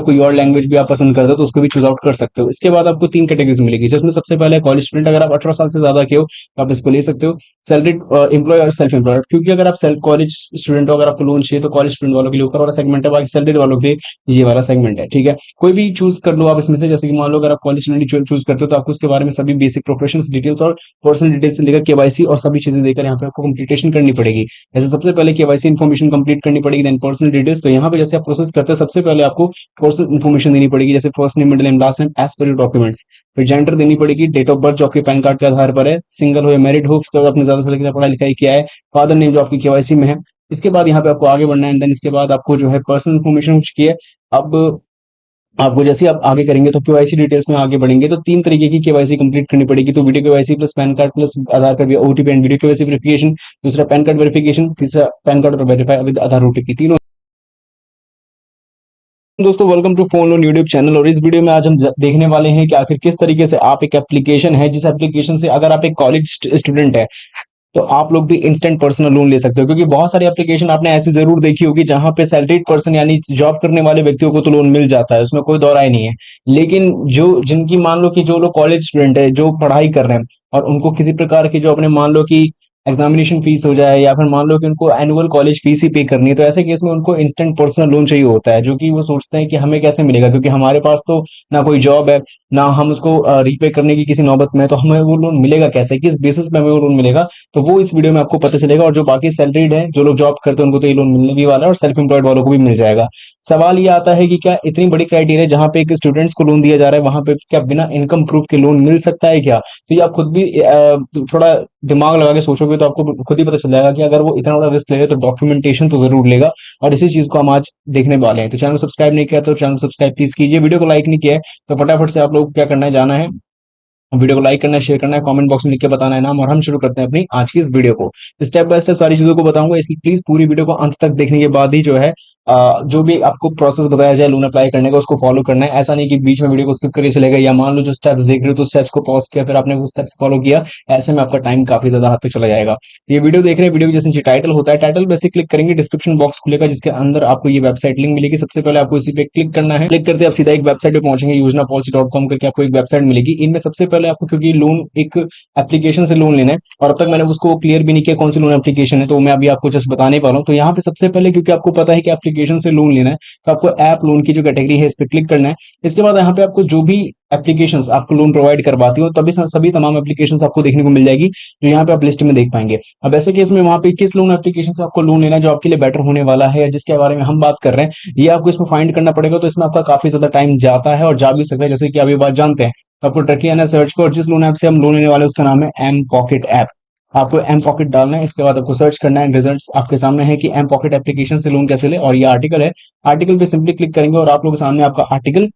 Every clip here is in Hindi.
कोई और लैंग्वेज भी आप पसंद करते हो तो उसको भी चूज आउट कर सकते हो। इसके बाद आपको 3 कैटेगरीज मिलेगी, जिसमें सबसे पहले कॉलेज स्टूडेंट। अगर आप 18 साल से ज्यादा के हो तो आप इसको ले सकते हो। सैलरीड एम्प्लॉय और सेल्फ एम्प्लॉयड, क्योंकि अगर आप सेल्फ कॉलेज स्टूडेंट हो, अगर आपको लोन चाहिए तो कॉलेज स्टूडेंट वालों के लिए ऊपर वाला सेगमेंट है, बाकी सैलरीड वालों के लिए ये वाला सेगमेंट है। ठीक है, कोई भी चूज कर लो आप इसमें से। जैसे कि मान लो अगर आप कॉलेज स्टूडेंट चूज करते हो तो आपको उसके बारे में सभी बेसिक प्रोफेशन डिटेल्स और पर्सनल डिटेल्स से लेकर केवाईसी और सभी चीजें देकर यहाँ पे आपको कंप्लीटेशन करनी पड़ेगी। जैसे सबसे पहले केवाईसी इन्फॉर्मेशन कंप्लीट करनी पड़ेगी, देन पर्सनल डिटेल्स। तो यहाँ पे जैसे आप प्रोसेस करते हैं, सबसे पहले आपको पर्सनल इन्फॉर्मेशन देनी पड़ेगी, जैसे first name, middle name, last name as per your documents. फिर जेंडर देनी पड़ेगी, डेट ऑफ बर्थ जो आपके पैन कार्ड के आधार पर है, सिंगल हो या मैरिड हो, उसके बाद आपने ज्यादा से ज्यादा पढ़ाई लिखाई किया है, फादर नेम जो आपकी केवाईसी में है। इसके बाद यहाँ पे आपको आगे बढ़ना है, देन इसके बाद आपको जो है पर्सनल इन्फॉर्मेशन कुछ की है। अब आपको जैसे आप आगे करेंगे तो केवाईसी डिटेल्स में आगे बढ़ेंगे तो 3 तरीके की केवाईसी कंप्लीट करनी पड़ेगी। तो video KYC plus PAN card plus Aadhaar card OTP and video KYC verification, दूसरा पैन कार्ड वेरिफिकेशन, तीसरा पैन कार्ड और वेरीफाई विद आधार ओटीपी, तीनों। दोस्तों welcome to phone loan YouTube channel. और इस वीडियो में आज हम देखने वाले हैं कि आखिर किस तरीके से आप एक एप्लीकेशन है, जिस एप्लीकेशन से अगर आप एक कॉलेज स्टूडेंट है तो आप लोग भी इंस्टेंट पर्सनल लोन ले सकते हो। क्योंकि बहुत सारी एप्लीकेशन आपने ऐसी जरूर देखी होगी जहां पे सैलरीड पर्सन यानी जॉब करने वाले व्यक्तियों को तो लोन मिल जाता है, उसमें कोई दो राय नहीं है। लेकिन जो जिनकी मान लो कि जो लोग कॉलेज स्टूडेंट है, जो पढ़ाई कर रहे हैं और उनको किसी प्रकार की जो अपने मान लो कि एग्जामिनेशन फीस हो जाए या फिर मान लो कि उनको एनुअल कॉलेज फीस ही पे करनी है, तो ऐसे केस में उनको इंस्टेंट पर्सनल लोन चाहिए होता है। जो कि वो सोचते हैं कि हमें कैसे मिलेगा, क्योंकि हमारे पास तो ना कोई जॉब है, ना हम उसको रीपे करने की किसी नौबत में है, तो हमें वो लोन मिलेगा कैसे, किस बेसिस पे हमें वो लोन मिलेगा। तो वो इस वीडियो में आपको पता चलेगा। और जो बाकी सैलरीड है, जो लोग जॉब करते हैं, उनको तो ये लोन मिलने भी वाला है और सेल्फ एम्प्लॉयड वालों को भी मिल जाएगा। सवाल ये आता है कि क्या इतनी बड़ी क्राइटेरिया जहां पे एक स्टूडेंट्स को लोन दिया जा रहा है, वहां पे क्या बिना इनकम प्रूफ के लोन मिल सकता है क्या? तो ये आप खुद भी थोड़ा दिमाग लगा के सोचोगे तो आपको खुद ही पता चल जाएगा कि अगर वो इतना बड़ा रिस्क ले रहे तो डॉक्यूमेंटेशन तो जरूर लेगा। और इसी चीज को हम आज देखने वाले हैं। तो चैनल सब्सक्राइब नहीं किया तो चैनल सब्सक्राइब प्लीज कीजिए। वीडियो को लाइक नहीं किया है तो फटाफट से आप लोग क्या करना है, जाना है वीडियो को लाइक करना है, शेयर करना है, कमेंट बॉक्स में लिख के बताना है नाम। और हम शुरू करते हैं अपनी आज की इस वीडियो को। स्टेप बाय स्टेप सारी चीजों को बताऊंगा, इसलिए प्लीज पूरी वीडियो को अंत तक देखने के बाद ही जो है जो भी आपको प्रोसेस बताया जाए लोन अप्लाई करने का, उसको फॉलो करना है। ऐसा नहीं कि बीच में वीडियो को स्किप करके चलेगा, या मान लो जो स्टेप्स देख रहे हो तो स्टेप्स को पॉज किया फिर आपने वो स्टेप्स फॉलो किया, ऐसे में आपका टाइम काफी ज्यादा हद तक चला जाएगा। तो ये वीडियो देख रहे हैं, वीडियो जैसे टाइटल होता है, टाइटल पे क्लिक करेंगे, डिस्क्रिप्शन बॉक्स खुलेगा जिसके अंदर आपको ये वेबसाइट लिंक मिलेगी। सबसे पहले आपको इसी पे क्लिक करना है। क्लिक करते आप सीधा एक वेबसाइट पे पहुंचेंगे, योजनापॉलिसी.com करके आपको एक वेबसाइट मिलेगी। इनमें सबसे पहले आपको, क्योंकि लोन एक एप्लीकेशन से लोन लेना है और अब तक मैंने उसको क्लियर भी नहीं किया कौन सी लोन एप्लीकेशन है, तो मैं अभी आपको जस्ट बताने वाला हूँ। तो यहाँ पे सबसे पहले, क्योंकि आपको पता है कि एप्लीकेशन से लोन लेना है, तो आपको ऐप लोन की जो कैटेगरी है इस पर क्लिक करना है। इसके बाद यहाँ पे आपको जो भी एप्लीकेशंस आपको लोन प्रोवाइड करवाती हो, तभी सभी तमाम एप्लीकेशंस आपको देखने को मिल जाएगी, जो यहाँ पे आप लिस्ट में देख पाएंगे। अब ऐसे केस में वहां पे किस लोन एप्लीकेशन से आपको लोन लेना है जो आपके लिए बेटर होने वाला है, या जिसके बारे में हम बात कर रहे हैं, ये आपको इसमें फाइंड करना पड़ेगा। तो इसमें आपका काफी ज्यादा टाइम जाता है और जा भी सकता है, जैसे कि आप ये बात जानते हैं। तो आपको डायरेक्टली आना सर्च को, और जिस लोन ऐप से हम लोन लेने वाले हैं उसका नाम है एम पॉकेट ऐप। आपको एम पॉकेट डालना है, इसके बाद आपको सर्च करना है। रिजल्ट्स आपके सामने है कि एम पॉकेट एप्लीकेशन से लोन कैसे ले, और ये आर्टिकल है। आर्टिकल पे सिंपली क्लिक करेंगे और आप लोगों के सामने आपका आर्टिकल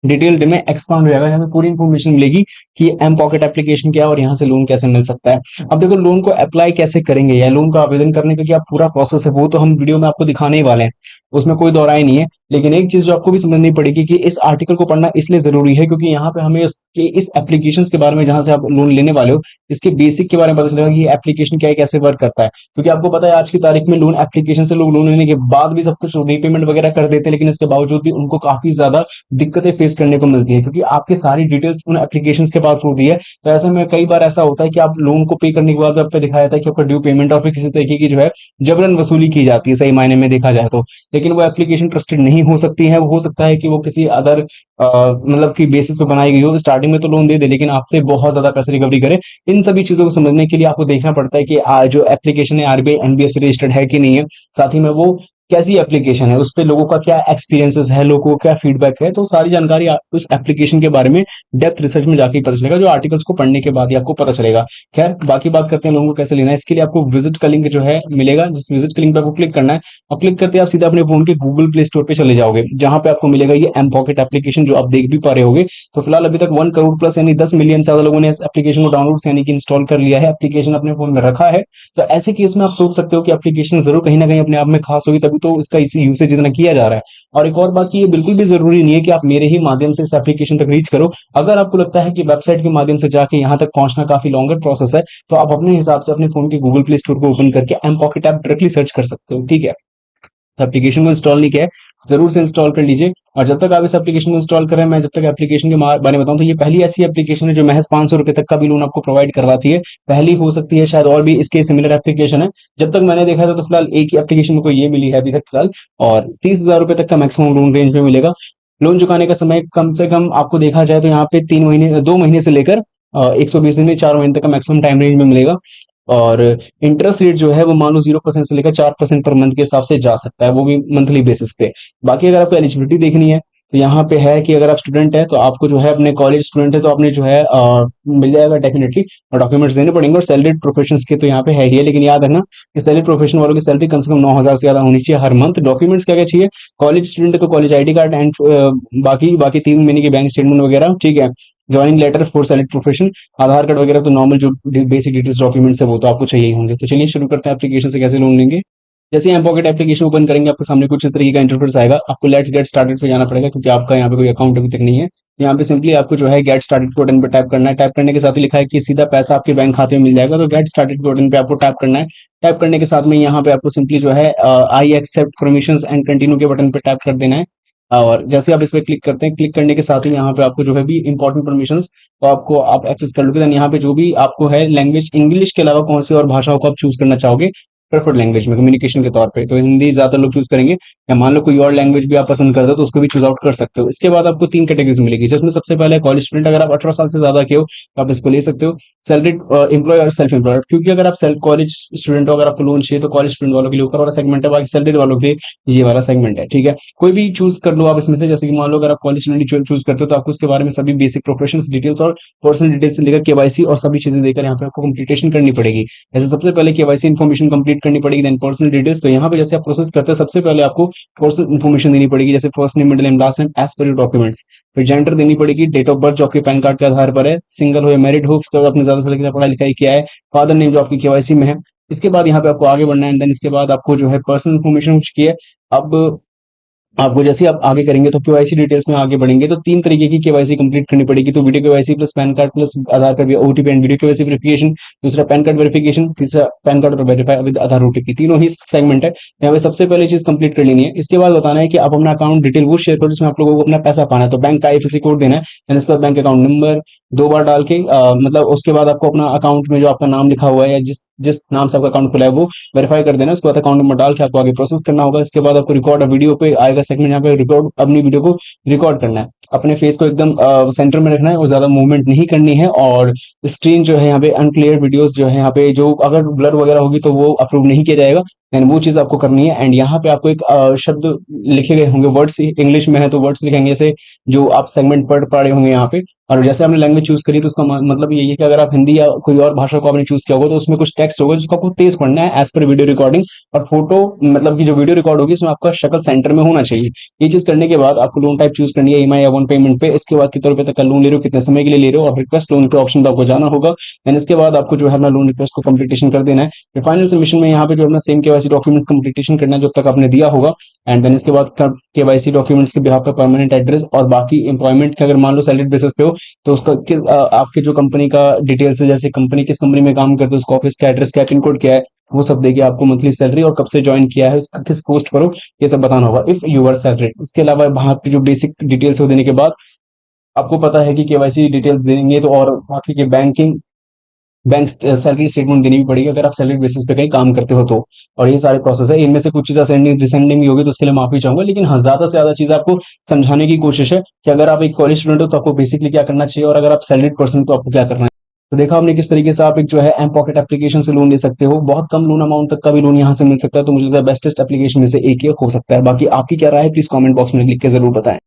डिटेल्ड में एक्सपांड हो जाएगा। यहाँ पे पूरी इन्फॉर्मेशन मिलेगी कि एम पॉकेट एप्लीकेशन क्या है और यहाँ से लोन कैसे मिल सकता है। अब देखो, लोन को अप्लाई कैसे करेंगे या लोन का आवेदन करने का क्या पूरा प्रोसेस है, वो तो हम वीडियो में आपको दिखाने ही वाले हैं, उसमें कोई दौराई नहीं है। लेकिन एक चीज जो आपको भी समझनी पड़ेगी कि इस आर्टिकल को पढ़ना इसलिए जरूरी है क्योंकि यहाँ पे हमें इस एप्लीकेशन के बारे में, जहां से आप लोन लेने वाले हो, इसके बेसिक के बारे में पता चलेगा कि ये एप्लीकेशन क्या है, कैसे वर्क करता है। क्योंकि आपको पता है आज की तारीख में लोन एप्लीकेशन से लोग लोन लेने के बाद भी सब कुछ रीपेमेंट वगैरह कर देते हैं, लेकिन इसके बावजूद भी उनको काफी ज्यादा दिक्कतें फेस करने को मिलती है, क्योंकि आपकी सारी डिटेल्स उन एप्लीकेशन के पास होती है। तो ऐसे में कई बार ऐसा होता है कि आप लोन को पे करने के बाद आपको दिखाया जाता है कि आपका ड्यू पेमेंट, और फिर किसी तरीके की जो है जबरन वसूली की जाती है, सही मायने में देखा जाए तो। लेकिन वो एप्लीकेशन ट्रस्टेड नहीं हो सकती है। वो हो सकता है कि वो किसी अदर मतलब की बेसिस पे बनाई गई हो, स्टार्टिंग में तो लोन दे दे लेकिन आपसे बहुत ज्यादा पैसे रिकवरी करे। इन सभी चीजों को समझने के लिए आपको देखना पड़ता है कि जो एप्लीकेशन है आरबीआई एनबीएफसी रजिस्टर्ड है कि नहीं है, साथ ही में वो कैसी एप्लीकेशन है, उस पे लोगों का क्या एक्सपीरियंसेस है, लोगों को क्या फीडबैक है। तो सारी जानकारी उस एप्लीकेशन के बारे में डेप्थ रिसर्च में जाके पता चलेगा, जो आर्टिकल्स को पढ़ने के बाद ही आपको पता चलेगा। खैर, बाकी बात करते हैं लोगों को कैसे लेना है। इसके लिए आपको विजिट का लिंक जो है मिलेगा, जिस विजिट के लिंक पे आपको क्लिक करना है, और क्लिक करते आप सीधा अपने फोन के गूगल प्ले स्टोर पे चले जाओगे, जहां पे आपको मिलेगा ये एम पॉकेट एप्लीकेशन, जो आप देख भी पा रहे होगे। तो फिलहाल अभी तक 1 करोड़ प्लस यानी 10 मिलियन से ज्यादा लोगों ने इस एप्लीकेशन को डाउनलोड यानी कि इंस्टॉल कर लिया है, एप्लीकेशन अपने फोन में रखा है। तो ऐसे केस में आप सोच सकते हो कि एप्लीकेशन जरूर कहीं ना कहीं अपने आप में खास होगी, तभी तो इसका इसी यूसेज इतना किया जा रहा है। और एक और बात की, ये बिल्कुल भी जरूरी नहीं है कि आप मेरे ही माध्यम से इस एप्लीकेशन तक रीच करो। अगर आपको लगता है कि वेबसाइट के माध्यम से जाके यहाँ तक पहुंचना काफी लॉन्गर प्रोसेस है, तो आप अपने हिसाब से अपने फोन के गूगल प्ले स्टोर को ओपन करके M pocket app directly search कर सकते हो। ठीक है, तो एप्लीकेशन को इंस्टॉल नहीं किया है, जरूर से इंस्टॉल कर लीजिए। और जब तक आप इस एप्लीकेशन को इंस्टॉल कर रहे हैं, मैं जब तक एप्लीकेशन के बारे में बताऊं, तो ये पहली ऐसी एप्लीकेशन है जो महज 500 रुपए तक का भी लोन आपको प्रोवाइड करवाती है। पहली हो सकती है, शायद और भी इसके सिमिलर एप्लीकेशन है। जब तक मैंने देखा था तो फिलहाल एक ही एप्लीकेशन में को ये मिली है अभी तक फिलहाल। और 30,000 रुपए तक का मैक्सिमम लोन रेंज में मिलेगा। लोन चुकाने का समय कम से कम आपको देखा जाए तो यहाँ पे 3 महीने, 2 महीने से लेकर 120 दिन, 4 महीने तक का मैक्सिमम टाइम रेंज में मिलेगा। और इंटरेस्ट रेट जो है वो मान लो 0% से लेकर 4% पर मंथ के हिसाब से जा सकता है, वो भी मंथली बेसिस पे। बाकी अगर आपको एलिजिबिलिटी देखनी है तो यहाँ पे है कि अगर आप स्टूडेंट है तो आपको जो है, अपने कॉलेज स्टूडेंट है तो आपने जो है मिल जाएगा डेफिनेटली, और डॉक्यूमेंट्स देने पड़ेंगे। और सैलरीड प्रोफेशंस के तो यहाँ पे है ही है, लेकिन याद रखना कि सैलरी प्रोफेशन वालों की सैलरी कम से कम 9,000 से ज्यादा होनी चाहिए हर मंथ। डॉक्यूमेंट्स क्या क्या चाहिए, कॉलेज स्टूडेंट है तो कॉलेज आईडी कार्ड एंड बाकी बाकी 3 महीने की बैंक स्टेटमेंट वगैरह, ठीक है। Joining letter for salary profession, Aadhaar card वगैरह तो नॉर्मल जो बेसिक डिटेल्स डॉक्यूमेंट्स है वो तो आपको चाहिए ही होंगे। तो चलिए शुरू करते हैं एप्लीकेशन से कैसे लोन लेंगे। जैसे यहाँ पॉकेट एप्लीकेशन ओपन करेंगे, आपके सामने कुछ इस तरीके का इंटरफेस आएगा। आपको लेट्स गेट स्टार्टेड पे जाना पड़ेगा, क्योंकि आपका यहाँ पे कोई अकाउंट अभी तक नहीं है। यहाँ पे सिंपली आपको जो है गेट स्टार्टेड बटन पे टैप करना है। टैप करने के साथ ही लिखा है कि सीधा पैसा आपके बैंक खाते में मिल जाएगा, तो गेट स्टार्टेड बटन पे आपको टैप करना है। टैप करने के साथ में यहाँ पे आपको सिंपली जो है I accept permissions and continue के बटन पे टैप कर देना है। और जैसे आप इस पे क्लिक करते हैं, क्लिक करने के साथ ही यहाँ पे आपको जो है भी इंपॉर्टेंट परमिशंस तो आपको आप एक्सेस कर लोगे। देन यहाँ पे जो भी आपको है लैंग्वेज, इंग्लिश के अलावा कौन सी और भाषाओं को आप चूज करना चाहोगे प्रेफर्ड लैंग्वेज में कम्युनिकेशन के तौर पे, तो हिंदी ज्यादातर लोग चूज करेंगे, या मान लो कोई और लैंग्वेज भी आप पसंद करते हो तो उसको भी चूज आउट कर सकते हो। इसके बाद आपको 3 कैटेगरीज मिलेगी, जिसमें सबसे पहले कॉलेज स्टूडेंट, अगर आप 18 साल से ज्यादा के हो तो आप इसको ले सकते हो। सैलरीड एम्प्लॉय और सेल्फ एम्प्लॉयड, क्योंकि अगर आप कॉलेज स्टूडेंट हो, अगर आपको लोन चाहिए तो कॉलेज स्टूडेंट वालों के लिए ऊपर वाला सेगमेंट है, बाकी सैलरीड वालों के लिए ये वाला सेगमेंट है, ठीक है। कोई भी चूज कर लो आप इसमें से। जैसे कि मान लो अगर आप कॉलेज स्टूडेंट चूज करते हो तो आपको उसके बारे में सभी बेसिक प्रोफेशंस डिटेल्स और पर्सनल डिटेल्स से लेकर केवाईसी और सभी चीजें देकर यहाँ पे आपको कंप्लीटेशन करनी पड़ेगी। जैसे सबसे पहले केवाईसी इन्फॉर्मेशन कंप्लीट करनी पड़ेगी, देन पर्सनल डिटेल्स। तो यहाँ पे जैसे आप प्रोसेस करते हैं, सबसे पहले आपको पर्सनल इन्फॉर्मेशन देनी पड़ेगी, जैसे first name, middle name, last name as per your documents. फिर जेंडर देनी पड़ेगी, डेट ऑफ बर्थ जो आपके पैन कार्ड के आधार पर है, सिंगल हो या मैरिड हो, उसके बाद आपने ज्यादा से ज्यादा पढ़ाई लिखाई किया है, फादर नेम जो आपकी केवाईसी में है। इसके बाद यहाँ पे आपको आगे बढ़ना है, देन इसके बाद आपको जो है पर्सनल इन्फॉर्मेशन कुछ की है। अब आपको जैसे आप आगे करेंगे तो केवाईसी डिटेल्स में आगे बढ़ेंगे तो 3 तरीके की केवाईसी कंप्लीट करनी पड़ेगी। तो video KYC plus PAN card plus Aadhaar card OTP and video KYC verification, दूसरा पैन कार्ड वेरिफिकेशन, तीसरा पैन कार्ड और वेरीफाई विद आधार ओटीपी, तीनों ही सेगमेंट है। यहाँ पे सबसे पहले चीज कंप्लीट कर लेनी है। इसके बाद बताना है कि आप अपना अकाउंट डिटेल वो शेयर करो जिसमें आप लोगों को अपना पैसा पाना है। तो बैंक का आईएफएससी कोड देना है, देन इसके बाद बैंक अकाउंट नंबर 2 बार डाल के मतलब उसके बाद आपको अपना अकाउंट में जो आपका नाम लिखा हुआ है या जिस जिस नाम से आपका अकाउंट खुला है वो वेरीफाई कर देना है। उसके बाद अकाउंट नंबर डाल के आपको आगे प्रोसेस करना होगा। इसके बाद आपको रिकॉर्ड वीडियो पे आएगा सेगमेंट, यहाँ पे रिकॉर्ड अपनी वीडियो को रिकॉर्ड करना है। अपने फेस को एकदम सेंटर में रखना है और ज्यादा मूवमेंट नहीं करनी है। और स्क्रीन जो है यहाँ पे अनक्लियर वीडियोस जो है यहाँ पे जो अगर ब्लर वगैरह होगी तो वो अप्रूव नहीं किया जाएगा, एंड वो चीज आपको करनी है। एंड यहाँ पे आपको एक शब्द लिखे गए होंगे, वर्ड्स इंग्लिश में है तो वर्ड्स लिखेंगे ऐसे जो आप सेगमेंट पढ़ पा रहे होंगे यहाँ पे। और जैसे आपने लैंग्वेज चूज करी तो उसका मतलब यही है कि अगर आप हिंदी या कोई और भाषा को आपने चूज किया होगा तो उसमें कुछ टेक्स्ट होगा जिसको आपको तेज पढ़ना है एज पर वीडियो रिकॉर्डिंग। और फोटो मतलब कि जो वीडियो रिकॉर्ड होगी उसमें आपका शक्ल सेंटर में होना चाहिए। ये चीज करने के बाद आपको लोन टाइप चूज करनी है, ईएमआई या वन पेमेंट पे। इसके बाद कितने रुपए तक का लोन ले रहे हो, कितने समय के लिए ले रहे हो, और रिक्वेस्ट लोन के ऑप्शन पे आपको जाना होगा। एंड इसके बाद आपको जो है अपना लोन रिक्वेस्ट को कंप्लीटेशन कर देना है। फिर फाइनल सबमिशन में यहाँ पे जो अपना सेम केवाईसी डॉक्यूमेंट्स कंप्लीटेशन करना है जो तक आपने दिया होगा। एंड देन इसके बाद केवाईसी डॉक्यूमेंट्स के बिहाफ पे परमानेंट एड्रेस और बाकी एम्प्लॉयमेंट के अगर मान लो सैलरी बेसिस पे हो तो उसका आपके जो कंपनी का डिटेल्स है, जैसे कंपनी किस कंपनी में काम करते हो, उसका ऑफिस का एड्रेस क्या, पिन कोड क्या है, वो सब देके आपको मंथली सैलरी और कब से ज्वाइन किया है, उसका किस पोस्ट पर हो, ये सब बताना होगा इफ यू आर सैलरी। इसके अलावा वहां की जो बेसिक डिटेल्स हो देने के बाद आपको पता है कि केवाईसी डिटेल्स देंगे तो और बाकी के बैंक सैलरी स्टेटमेंट देनी भी पड़ेगी अगर आप सैलरी बेसिस पे कहीं काम करते हो तो। और ये सारे प्रोसेस है, इनमें से कुछ चीजें सेंडिंग डिसेंडिंग भी होगी तो उसके लिए माफी चाहूंगा, लेकिन हाँ ज्यादा से ज्यादा चीज आपको समझाने की कोशिश है कि अगर आप एक कॉलेज स्टूडेंट हो तो आपको बेसिकली क्या करना चाहिए, और अगर आप सैलरीड पर्सन तो आपको क्या करना है। तो देखा आपने किस तरीके से आप एक जो है एम पॉकेट एप्लीकेशन से लोन ले सकते हो। बहुत कम लोन अमाउंट तक का भी लोन यहाँ से मिल सकता है, तो मुझे लगता है बेस्टेस्ट एप्लीकेशन में से एक ये हो सकता है। बाकी आपकी क्या राय है प्लीज कमेंट बॉक्स में लिख के जरूर बताएं।